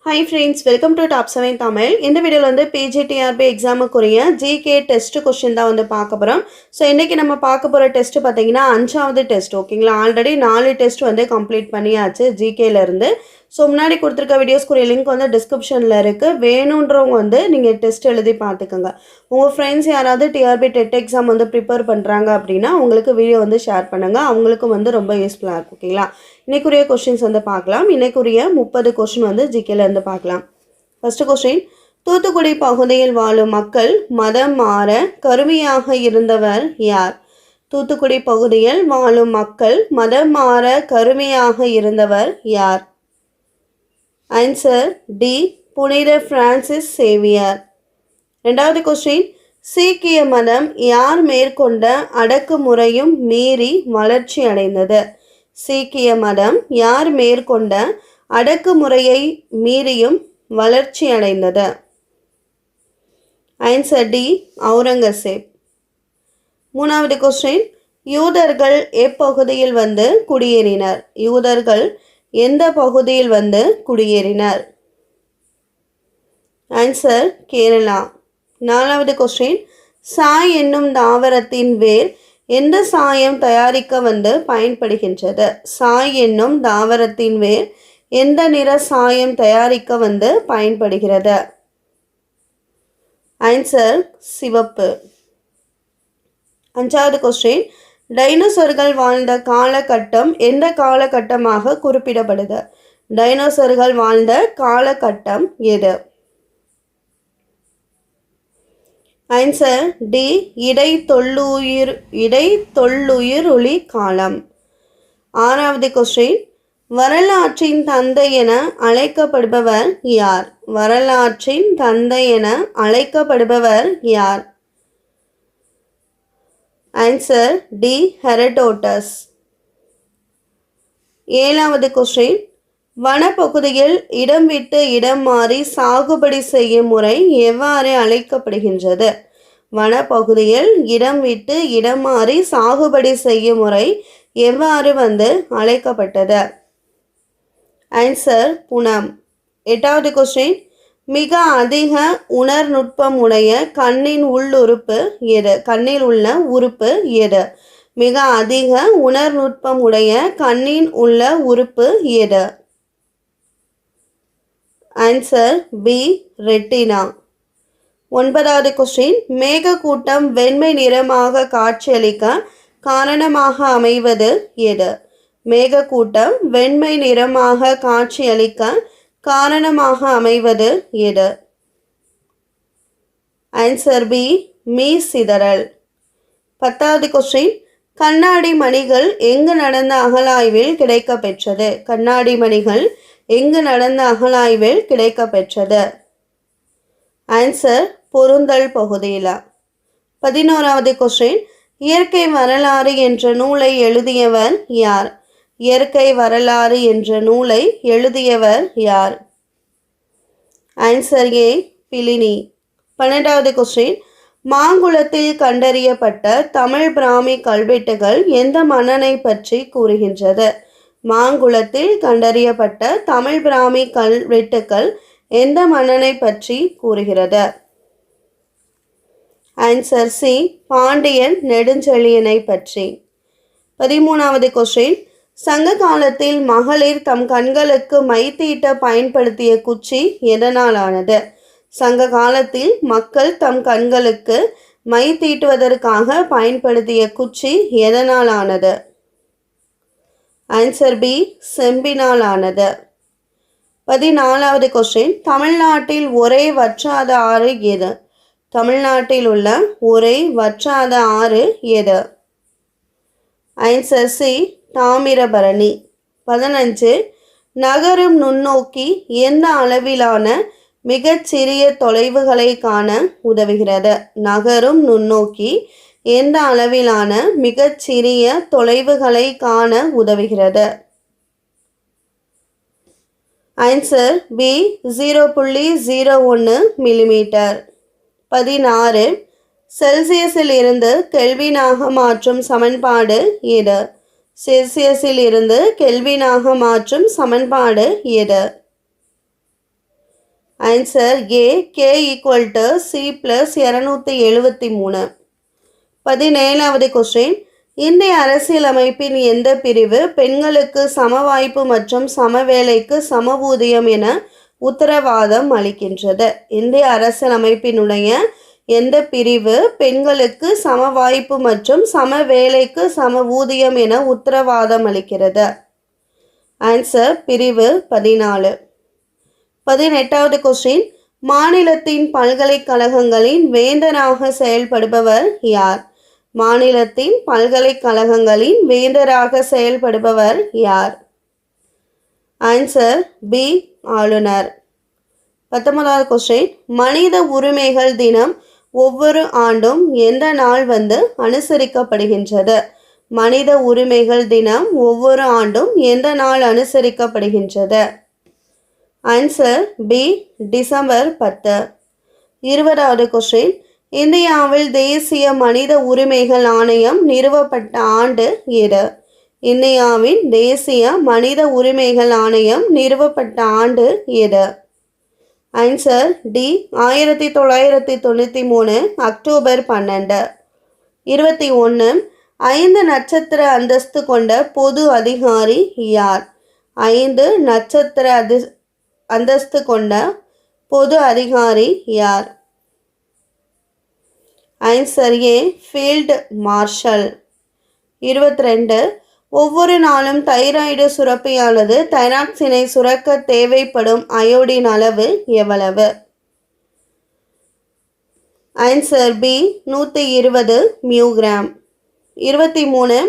Hi friends, welcome to Top 7 Tamil. இந்த வீடியோல வந்து PGTRB எக்ஸாமுக்குரிய GK டெஸ்ட் கொஸ்டின் தான் வந்து பார்க்க போறோம். ஸோ இன்னைக்கு நம்ம பார்க்க போற டெஸ்ட் பார்த்தீங்கன்னா 5வது டெஸ்ட். ஓகேங்களா, ஆல்ரெடி 4 டெஸ்ட் வந்து கம்ப்ளீட் பண்ணியாச்சு GKல இருந்து. ஸோ முன்னாடி கொடுத்துருக்க வீடியோஸ்க்குரிய லிங்க் வந்து டிஸ்கிரிப்ஷனில் இருக்குது. வேணுன்றவங்க வந்து நீங்கள் டெஸ்ட் எழுதி பார்த்துக்கோங்க. உங்கள் ஃப்ரெண்ட்ஸ் யாராவது டிஆர்பி டெட் எக்ஸாம் வந்து ப்ரிப்பேர் பண்ணுறாங்க அப்படின்னா உங்களுக்கு வீடியோ வந்து ஷேர் பண்ணுங்கள். அவங்களுக்கும் வந்து ரொம்ப யூஸ்ஃபுல்லாக இருக்கும். ஓகேங்களா, இன்னைக்குரிய கொஸ்டின்ஸ் வந்து பார்க்கலாம். இன்னைக்குரிய 30 கொஸ்டின் வந்து ஜிகேல இருந்து பார்க்கலாம். ஃபர்ஸ்ட் கொஸ்டின், தூத்துக்குடி பகுதியில் வாழும் மக்கள் மதம் மாற கருவியாக இருந்தவர் யார்? தூத்துக்குடி பகுதியில் வாழும் மக்கள் மதம் மாற கருவியாக இருந்தவர் யார்? ஆன்சர் டி, புனித பிரான்சிஸ் சேவியர். ரெண்டாவது கொஸ்டின், சீக்கிய மதம் யார் மேற்கொண்ட அடக்குமுறையும் மீறி வளர்ச்சி அடைந்தது? சீக்கிய மதம் யார் மேற்கொண்ட அடக்குமுறையை மீறியும் வளர்ச்சி அடைந்தது? Answer D, Aurangzeb. மூணாவது கொஸ்டின், யூதர்கள் எப்பகுதியில் வந்து குடியேறினர்? யூதர்கள் எந்த பகுதியில் வந்து குடியேறினர்? ஆன்சர் கேரளா. நாலாவது கொஸ்டின், சாய் என்னும் தாவரத்தின் வேர் எந்த சாயம் தயாரிக்க வந்து பயன்படுகின்றது? சாய் என்னும் தாவரத்தின் வேர் எந்த நிற சாயம் தயாரிக்க வந்து பயன்படுகிறது? ஆன்சர் சிவப்பு. அஞ்சாவது கொஸ்டின், டைனோசர்கள் வாழ்ந்த காலகட்டம் எந்த காலகட்டமாக குறிப்பிடப்படுது? டைனோசர்கள் வாழ்ந்த காலகட்டம் எது? ஆன்சர் டி, இடைத்தொல்லுயிரொலி காலம். ஆறாவது கொஸ்டின், வரலாற்றின் தந்தை என அழைக்கப்படுபவர் யார்? வரலாற்றின் தந்தை என அழைக்கப்படுபவர் யார்? Answer D, Herodotus. ஏழாவது கொஸ்டின், வனப்பகுதியில் இடம் விட்டு இடம் மாறி சாகுபடி செய்யும் முறை எவ்வாறு அழைக்கப்படுகின்றது? வனப்பகுதியில் இடம் விட்டு இடம் மாறி சாகுபடி செய்யும் முறை எவ்வாறு வந்து அழைக்கப்பட்டது? ஆன்சர் புனம். எட்டாவது கொஸ்டின், மிக அதிக உணர்நுட்பம் உடைய கண்ணின் உள்ளுறுப்பு எது? கண்ணில் உள்ள உறுப்பு எது? மிக அதிக உணர்நுட்பம் உடைய கண்ணின் உள்ள உறுப்பு எது? Answer B, retina. ஒன்பதாவது கொஸ்டின், மேகக்கூட்டம் வெண்மை நிறமாக காட்சியளிக்க காரணமாக அமைவது எது? மேகக்கூட்டம் வெண்மை நிறமாக காட்சியளிக்க காரணமாக அமைவது எது? ஆன்சர் பி, மீ சிதறல். பத்தாவது கொஸ்டின், கண்ணாடி மணிகள் எங்கு நடந்த அகழாய்வில் கிடைக்க பெற்றது? கண்ணாடி மணிகள் எங்கு நடந்த அகழாய்வில் கிடைக்க பெற்றது? ஆன்சர் பொருந்தல் பகுதியில். 11வது கொஸ்டின், இயற்கை வரலாறு என்ற நூலை எழுதியவர் யார்? இயற்கை வரலாறு என்ற நூலை எழுதியவர் யார்? Answer A, Pliny. 12வது கொஸ்டின், மாங்குளத்தில் கண்டறியப்பட்ட தமிழ் பிராமி கல்வெட்டுகள் எந்த மன்னனை பற்றி கூறுகின்றது? மாங்குளத்தில் கண்டறியப்பட்ட தமிழ் பிராமி கல்வெட்டுகள் எந்த மன்னனை பற்றி கூறுகிறது? ஆன்சர் சி, பாண்டியன் நெடுஞ்செழியனை பற்றி. 13வது கொஸ்டின், சங்க காலத்தில் மகளிர் தம் கண்களுக்கு மை தீட்ட பயன்படுத்திய குச்சி எதனால் ஆனது? சங்க காலத்தில் மக்கள் தம் கண்களுக்கு மை தீட்டுவதற்காக பயன்படுத்திய குச்சி எதனால் ஆனது? ஆன்சர் பி, செம்பினால் ஆனது. 14வது கொஸ்டின், தமிழ்நாட்டில் ஒரே வற்றாத ஆறு எது? தமிழ்நாட்டில் உள்ள ஒரே வற்றாத ஆறு எது? Answer C, Thamirabarani. 15, நகரும் நுண்ணோக்கி எந்த அளவிலான மிகச்சிறிய தொலைவுகளை காண உதவுகிறது? நகரும் நுண்ணோக்கி எந்த அளவிலான மிகச்சிறிய தொலைவுகளை காண உதவுகிறது? Answer B, 0.01 millimetre. 16, செல்சியஸில் இருந்து கெல்வினாக மாற்றும் சமன்பாடு எது? செல்சியஸில் இருந்து கெல்வினாக மாற்றும் சமன்பாடு எது? Answer A K equal to C plus 273. 17வது கொஸ்டின், இந்திய அரசியலமைப்பின் எந்த பிரிவு பெண்களுக்கு சம வாய்ப்பு மற்றும் சம வேலைக்கு சம ஊதியம் என உத்தரவாதம் அளிக்கின்றது? இந்திய அரசியலமைப்பினுடைய எந்த பிரிவு பெண்களுக்கு சம வாய்ப்பு மற்றும் சம வேலைக்கு சம ஊதியம் என உத்தரவாதம் அளிக்கிறது? ஆன்சர் பிரிவு 14. 18வது கொஸ்டின், மாநிலத்தின் பல்கலைக்கழகங்களின் வேந்தராக செயல்படுபவர் யார்? மாநிலத்தின் பல்கலைக்கழகங்களின் வேந்தராக செயல்படுபவர் யார்? ஆன்சர் பி ஆளுநர். 19வது கொஸ்டின், மனித உரிமைகள் தினம் ஒவ்வொரு ஆண்டும் எந்த நாள் அனுசரிக்கப்படுகின்றது? மனித உரிமைகள் தினம் ஒவ்வொரு ஆண்டும் எந்த நாள் அனுசரிக்கப்படுகின்றது? Answer B December 10. 20வது கொஸ்டின், இந்தியாவில் தேசிய மனித உரிமைகள் ஆணையம் நிறுவப்பட்ட ஆண்டு எது? இந்தியாவின் தேசிய மனித உரிமைகள் ஆணையம் நிறுவப்பட்ட ஆண்டு எது? Answer D 1993 October 12. 21 5 நட்சத்திர அந்தஸ்து கொண்ட பொது அதிகாரி யார்? 5 நட்சத்திர அந்தஸ்து கொண்ட பொது அதிகாரி யார்? Answer A field marshal. 22 ஒவ்வொரு நாளும் தைராய்டு சுரப்பியானது தைராக்சினை சுரக்க தேவைப்படும் அயோடின் அளவு எவ்வளவு? Answer B 120 மியூகிராம். 23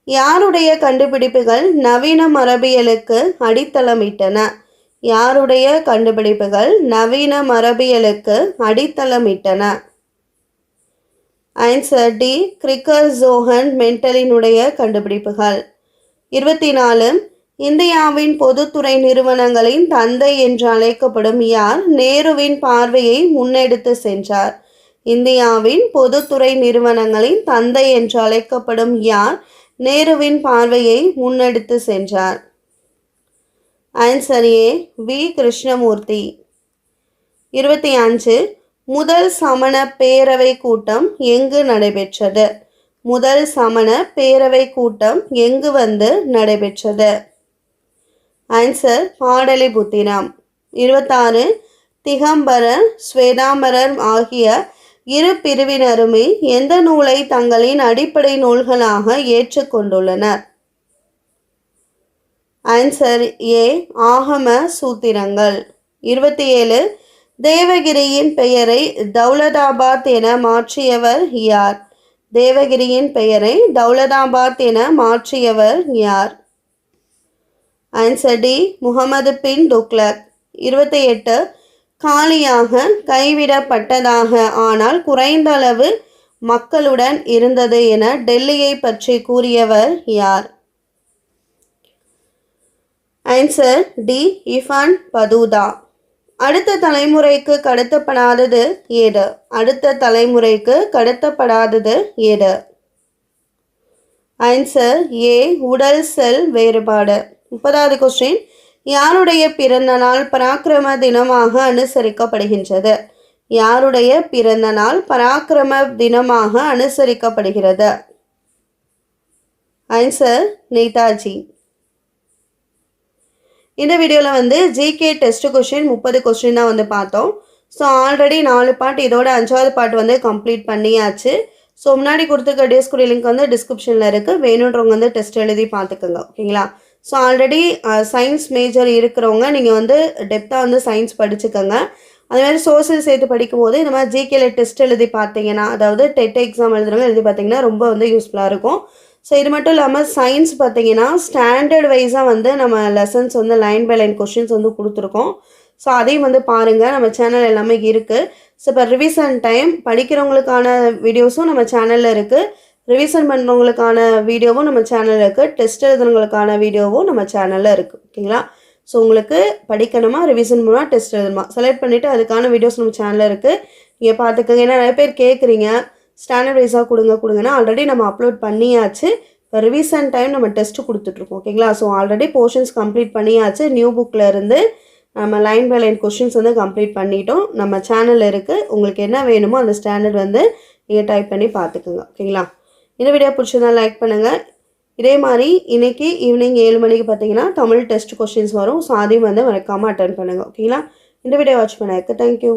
யாருடைய கண்டுபிடிப்புகள் நவீன மரபியலுக்கு அடித்தளமிட்டன? யாருடைய கண்டுபிடிப்புகள் நவீன மரபியலுக்கு அடித்தளமிட்டன? ஆன்சர் டி கிரிக்கர் ஜோஹன் மெண்டலினுடைய கண்டுபிடிப்புகள். 24 இந்தியாவின் பொதுத்துறை நிறுவனங்களின் தந்தை என்று அழைக்கப்படும் யார் நேருவின் பார்வையை முன்னெடுத்து சென்றார்? இந்தியாவின் பொதுத்துறை நிறுவனங்களின் தந்தை என்று அழைக்கப்படும் யார் நேருவின் பார்வையை முன்னெடுத்து சென்றார்? Answer A V Krishnamurthy. 25 முதல் சமண பேரவை கூட்டம் எங்கு நடைபெற்றது? முதல் சமண பேரவை கூட்டம் எங்கு நடைபெற்றது? ஆன்சர் பாடலிபுத்திரம். 26 திகம்பரர் ஸ்வேதாம்பரர் ஆகிய இரு பிரிவினருமே எந்த நூலை தங்களின் அடிப்படை நூல்களாக ஏற்றுக்கொண்டுள்ளனர்? ஆன்சர் ஏ ஆகம சூத்திரங்கள். 27 தேவகிரியின் பெயரை தௌலதாபாத் என மாற்றியவர் யார்? தேவகிரியின் பெயரை தௌலதாபாத் என மாற்றியவர் யார்? ஆன்சர் டி முகமது பின் துக்ளக். 28 காலியாக கைவிடப்பட்டதாக ஆனால் குறைந்த அளவு மக்களுடன் இருந்தது என டெல்லியை பற்றி கூறியவர் யார்? Answer D இஃபான் Battuta. அடுத்த தலைமுறைக்கு கடத்தப்படாதது ஏது? அடுத்த தலைமுறைக்கு கடத்தப்படாதது ஏது? ஆன்சர் ஏ உடல் செல் வேறுபாடு. 30வது கொஸ்டின், யாருடைய பிறந்த நாள் பராக்கிரம தினமாக அனுசரிக்கப்படுகின்றது? யாருடைய பிறந்த நாள் பராக்கிரம தினமாக அனுசரிக்கப்படுகிறது? ஆன்சர் நேதாஜி. இந்த வீடியோவில் ஜிகே டெஸ்ட் கொஸ்டின் 30 கொஸ்டின் தான் பார்த்தோம். ஸோ ஆல்ரெடி 4 பார்ட், இதோட 5வது பார்ட் கம்ப்ளீட் பண்ணியாச்சு. ஸோ முன்னாடி கொடுத்துருக்க டேஸ்குரிய லிங்க் டிஸ்கிரிப்ஷனில் இருக்குது. வேணுன்றவங்க டெஸ்ட் எழுதி பார்த்துக்கோங்க. ஓகேங்களா? ஸோ ஆல்ரெடி சயின்ஸ் மேஜர் இருக்கிறவங்க நீங்கள் டெப்த்தாக சயின்ஸ் படிச்சுக்கோங்க. அதுமாதிரி சோசியல் சேர்த்து படிக்கும்போது இந்த மாதிரி ஜிகேல டெஸ்ட் எழுதி பார்த்தீங்கன்னா, அதாவது டெட் எக்ஸாம் எழுதுறவங்க எழுதி பார்த்தீங்கன்னா ரொம்ப யூஸ்ஃபுல்லாக இருக்கும். ஸோ இது மட்டும் இல்லாமல் சயின்ஸ் பார்த்தீங்கன்னா ஸ்டாண்டர்ட் வைஸாக நம்ம lessons line by line questions கொடுத்துருக்கோம். ஸோ அதையும் பாருங்கள். நம்ம சேனல் எல்லாமே இருக்குது. ஸோ இப்போ ரிவிஷன் டைம் படிக்கிறவங்களுக்கான வீடியோஸும் நம்ம சேனலில் இருக்குது. ரிவிஷன் பண்ணுறவங்களுக்கான வீடியோவும் நம்ம சேனலில் இருக்குது. டெஸ்ட் எழுதுறவங்களுக்கான வீடியோவும் நம்ம சேனலில் இருக்குது. ஓகேங்களா? ஸோ உங்களுக்கு படிக்கணுமா, ரிவிஷன் பண்ணுமா, டெஸ்ட் எழுதணுமா செலக்ட் பண்ணிவிட்டு அதுக்கான வீடியோஸ் நம்ம சேனலில் இருக்குது. நீங்கள் பார்த்துக்கோங்க. ஏன்னா நிறைய பேர் கேட்குறீங்க ஸ்டாண்டர்ட் வைஸாக கொடுங்கன்னா ஆல்ரெடி நம்ம அப்லோட் பண்ணியாச்சு. இப்போ ரிவிஷன் டைம் நம்ம டெஸ்ட்டு கொடுத்துட்ருக்கோம். ஓகேங்களா? ஸோ ஆல்ரெடி போர்ஷன்ஸ் கம்ப்ளீட் பண்ணியாச்சு. நியூ புக்கில் இருந்து நம்ம லைன் பை லைன் கொஷின்ஸ் வந்து கம்ப்ளீட் பண்ணிட்டோம். நம்ம சேனலில் இருக்குது. உங்களுக்கு என்ன வேணுமோ அந்த ஸ்டாண்டர்ட் வந்து நீங்கள் டைப் பண்ணி பார்த்துக்குங்க. ஓகேங்களா? இந்த வீடியோ பிடிச்சதா லைக் பண்ணுங்கள். இதே மாதிரி இன்றைக்கி ஈவினிங் 7 மணிக்கு பார்த்தீங்கன்னா தமிழ் டெஸ்ட் கொஷின்ஸ் வரும். ஸோ அதையும் வந்து மறக்காமல் அட்டன் பண்ணுங்கள். ஓகேங்களா? இந்த வீடியோ வாட்ச் பண்ணதுக்கு தேங்க்யூ.